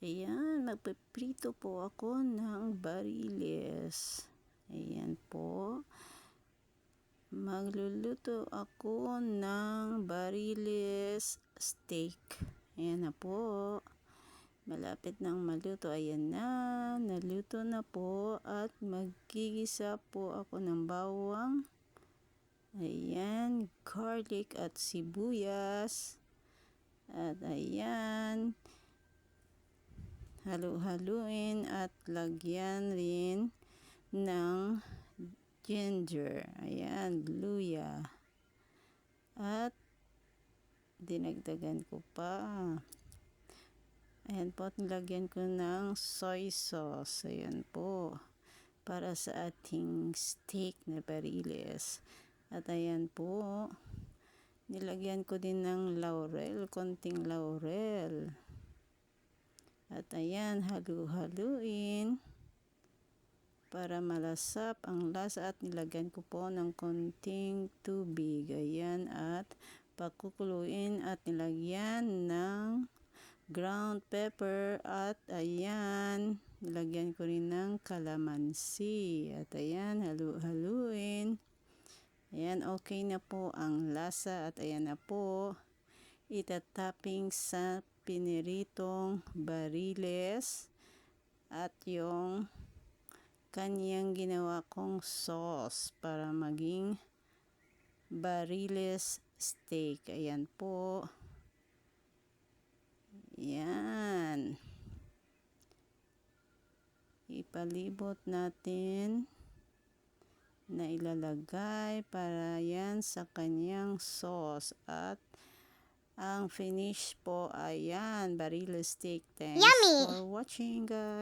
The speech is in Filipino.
Ayan, magpiprito po ako ng bariles. Ayan po. Magluluto ako ng bariles steak. Ayan na po. Malapit nang maluto. Ayan na. Naluto na po. At magigisa po ako ng bawang. Ayan. Garlic at sibuyas. At ayan. Halu-haluin at lagyan rin ng ginger. Ayan, luya. At dinagdagan ko pa. Ayan po, at nilagyan ko ng soy sauce. Ayan po. Para sa ating steak na bariles. At ayan po. Nilagyan ko din ng laurel. Konting laurel. At ayan, halu-haluin para malasap ang lasa at nilagyan ko po ng konting tubig. Ayan, at pakukuluin at nilagyan ng ground pepper at ayan, nilagyan ko rin ng kalamansi. At ayan, halu-haluin. Ayan, okay na po ang lasa at ayan na po. Itatapping sa piniritong bariles at yung kanyang ginawa kong sauce para maging bariles steak. Ayan po. Ayan. Ipalibot natin na ilalagay para yan sa kanyang sauce at ang finish po, ayan, bariles steak. Thanks for watching, guys.